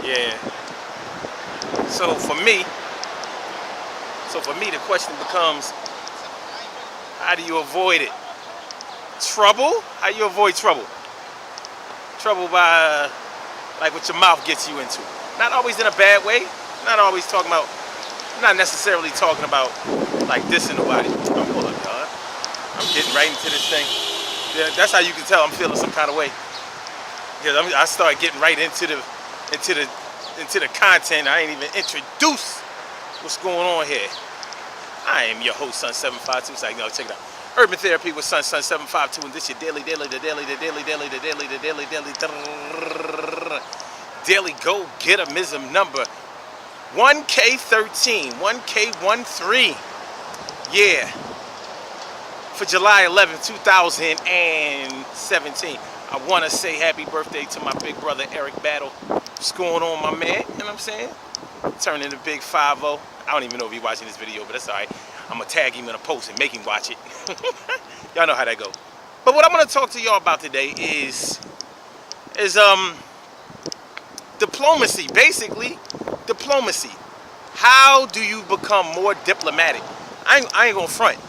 Yeah. So for me, the question becomes, how do you avoid it? Trouble? How you avoid trouble? Trouble by like what your mouth gets you into. Not always in a bad way. Not always talking about. Not necessarily talking about like dissing nobody. Oh, hold up, God. I'm getting right into this thing. Yeah, that's how you can tell I'm feeling some kind of way. Because I start getting right into the content. I ain't even introduced what's going on here. I am your host, Sun752. It's like, no, check it out. Urban Therapy with Sun752, and this your daily go getimism number 1K13, 1K13. Yeah. For July 11th, 2017. I want to say happy birthday to my big brother, Eric Battle. What's going on, my man? You know what I'm saying? Turning the big 5-0. I don't even know if he's watching this video, but that's all right. I'm going to tag him in a post and make him watch it. Y'all know how that go. But what I'm going to talk to y'all about today is diplomacy. Basically, diplomacy. How do you become more diplomatic? I ain't going to front.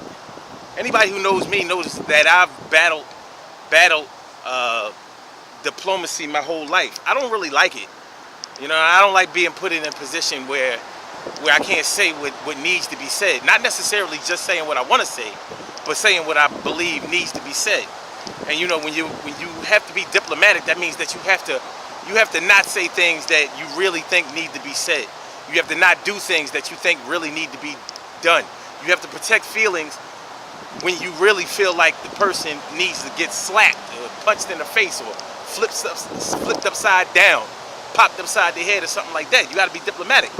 Anybody who knows me knows that I've battled diplomacy my whole life. I don't really like it. You know, I don't like being put in a position where I can't say what needs to be said. Not necessarily just saying what I want to say, but saying what I believe needs to be said. And you know, when you have to be diplomatic, that means that you have to not say things that you really think need to be said. You have to not do things that you think really need to be done. You have to protect feelings when you really feel like the person needs to get slapped or punched in the face or flipped upside down, popped upside the head or something like that. You got to be diplomatic.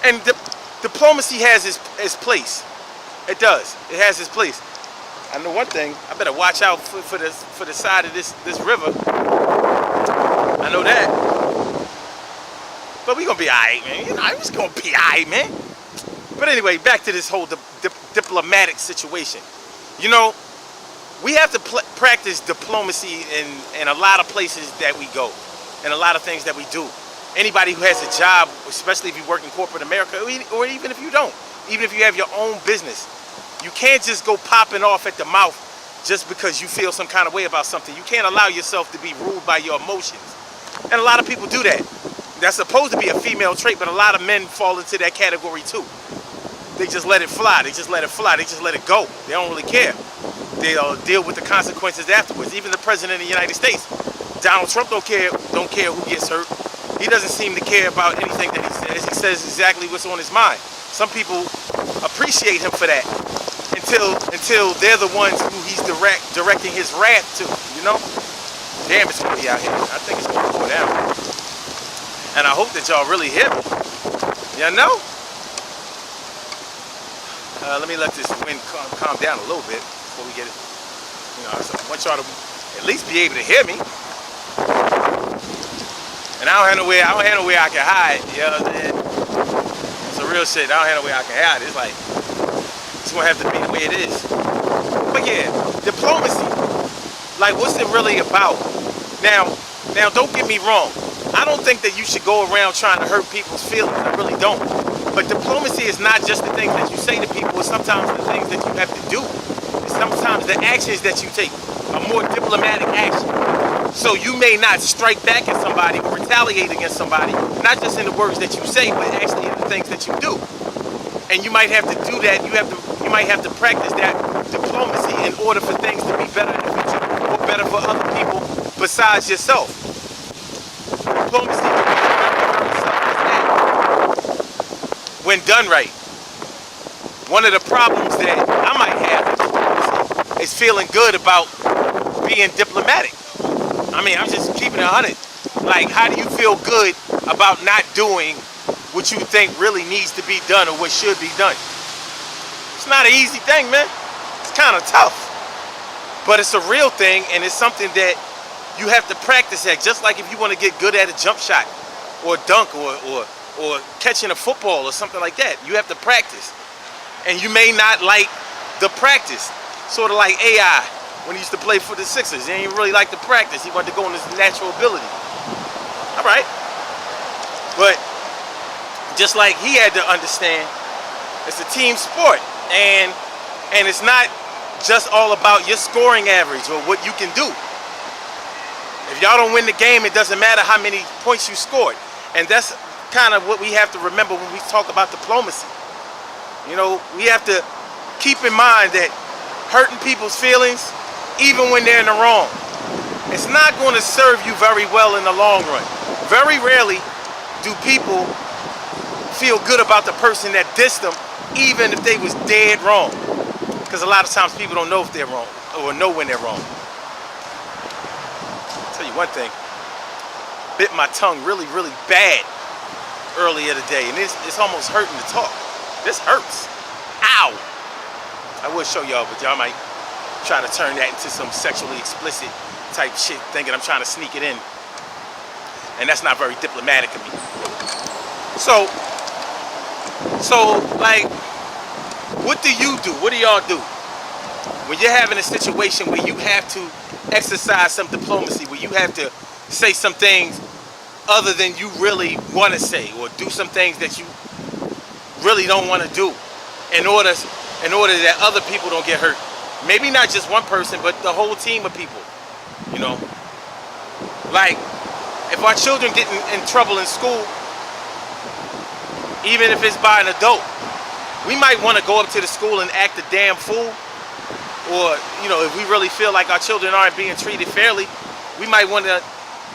And diplomacy has its place. It does. It has its place. I know one thing. I better watch out for the side of this river. I know that. But we gonna be alright, man. You know, I'm just gonna be alright, man. But anyway, back to this whole diplomatic situation. You know, we have to practice diplomacy in a lot of places that we go, and a lot of things that we do. Anybody who has a job, especially if you work in corporate America, or even if you don't, even if you have your own business, you can't just go popping off at the mouth just because you feel some kind of way about something. You can't allow yourself to be ruled by your emotions. And a lot of people do that. That's supposed to be a female trait, but a lot of men fall into that category too. They just let it fly. They just let it fly. They just let it go. They don't really care. They'll deal with the consequences afterwards. Even the president of the United States, Donald Trump, don't care who gets hurt. He doesn't seem to care about anything that he says. He says exactly what's on his mind. Some people appreciate him for that until they're the ones who he's directing his wrath to, you know? Damn, it's windy out here. I think it's gonna go down. And I hope that y'all really hear me. You know? Let me let this wind calm down a little bit before we get it. You know, so I want y'all to at least be able to hear me. And I don't have nowhere I can hide. You know what I'm saying? It's a real shit. I don't have nowhere I can hide. It's like, it's gonna have to be the way it is. But yeah, diplomacy. Like, what's it really about? Now, don't get me wrong. I don't think that you should go around trying to hurt people's feelings. I really don't. But diplomacy is not just the things that you say to people. It's sometimes the things that you have to do. It's sometimes the actions that you take. A more diplomatic action. So you may not strike back at somebody or retaliate against somebody, not just in the words that you say, but actually in the things that you do. And you might have to do that. You might have to practice that diplomacy in order for things to be better in the future or better for other people besides yourself. Diplomacy when done right. One of the problems that I might have with diplomacy is feeling good about being diplomatic. I mean, I'm just keeping it 100. Like, how do you feel good about not doing what you think really needs to be done or what should be done? It's not an easy thing, man. It's kind of tough. But it's a real thing, and it's something that you have to practice at. Just like if you want to get good at a jump shot or a dunk or catching a football or something like that. You have to practice. And you may not like the practice. Sort of like AI when he used to play for the Sixers. He didn't really like the practice. He wanted to go on his natural ability. All right. But just like he had to understand, it's a team sport, and it's not just all about your scoring average or what you can do. If y'all don't win the game, it doesn't matter how many points you scored. And that's kind of what we have to remember when we talk about diplomacy. You know, we have to keep in mind that hurting people's feelings, even when they're in the wrong, it's not going to serve you very well in the long run. Very rarely do people feel good about the person that dissed them, even if they was dead wrong. Because a lot of times people don't know if they're wrong or know when they're wrong. I'll tell you one thing, bit my tongue really, really bad earlier today, and it's almost hurting to talk. This hurts. Ow! I will show y'all, but y'all might try to turn that into some sexually explicit type shit, thinking I'm trying to sneak it in. And that's not very diplomatic of me. So like, what do you do? What do y'all do when you're having a situation where you have to exercise some diplomacy, where you have to say some things other than you really want to say, or do some things that you really don't want to do in order that other people don't get hurt? Maybe not just one person, but the whole team of people, you know? Like, if our children get in trouble in school, even if it's by an adult, we might want to go up to the school and act a damn fool. Or, you know, if we really feel like our children aren't being treated fairly, we might want to,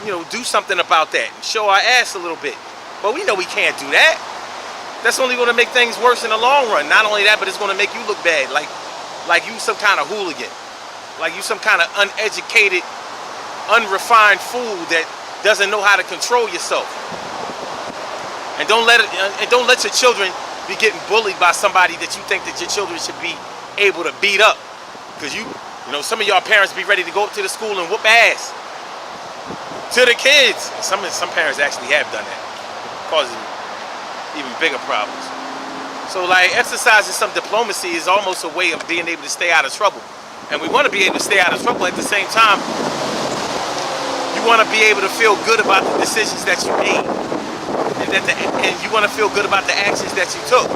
you know, do something about that and show our ass a little bit. But we know we can't do that. That's only going to make things worse in the long run. Not only that, but it's going to make you look bad, like you some kind of hooligan, like you some kind of uneducated, unrefined fool that doesn't know how to control yourself. And don't let your children be getting bullied by somebody that you think that your children should be able to beat up. Because you know, some of y'all parents be ready to go up to the school and whoop ass to the kids. And some parents actually have done that, causing even bigger problems. So like, exercising some diplomacy is almost a way of being able to stay out of trouble. And we want to be able to stay out of trouble. At the same time, you want to be able to feel good about the decisions that you made. And you want to feel good about the actions that you took.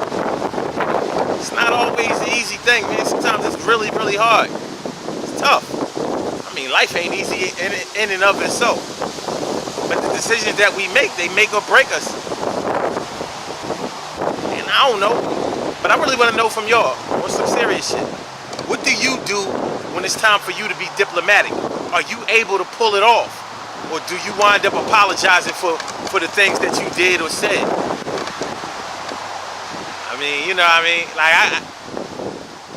It's not always an easy thing, man. Sometimes it's really, really hard. It's tough. I mean, life ain't easy in and of itself. But the decisions that we make, they make or break us. And I don't know, but I really want to know from y'all on some serious shit. What do you do when it's time for you to be diplomatic? Are you able to pull it off? Or do you wind up apologizing for the things that you did or said? I mean, you know what I mean? Like,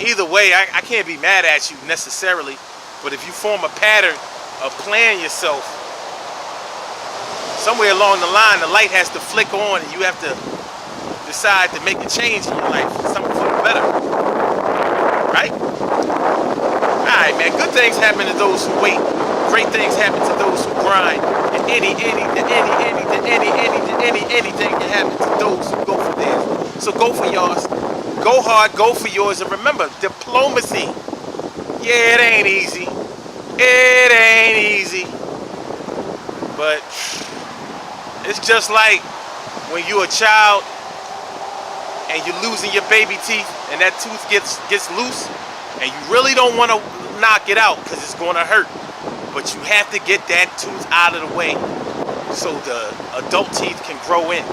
either way, I can't be mad at you necessarily, but if you form a pattern of playing yourself, somewhere along the line, the light has to flick on and you have to decide to make a change in your life, something for the better, right? All right, man, good things happen to those who wait. Great things happen to those who grind. And anything can happen to those who go for theirs. So go for yours. Go hard, go for yours. And remember, diplomacy. Yeah, it ain't easy. It ain't easy. But it's just like when you're a child and you're losing your baby teeth and that tooth gets loose and you really don't want to knock it out because it's going to hurt. But you have to get that tooth out of the way so the adult teeth can grow in.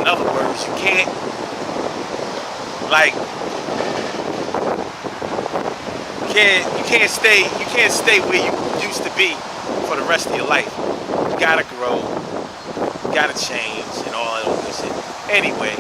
In other words, you can't stay where you used to be for the rest of your life. You gotta grow, you gotta change, and all that other shit. Anyway,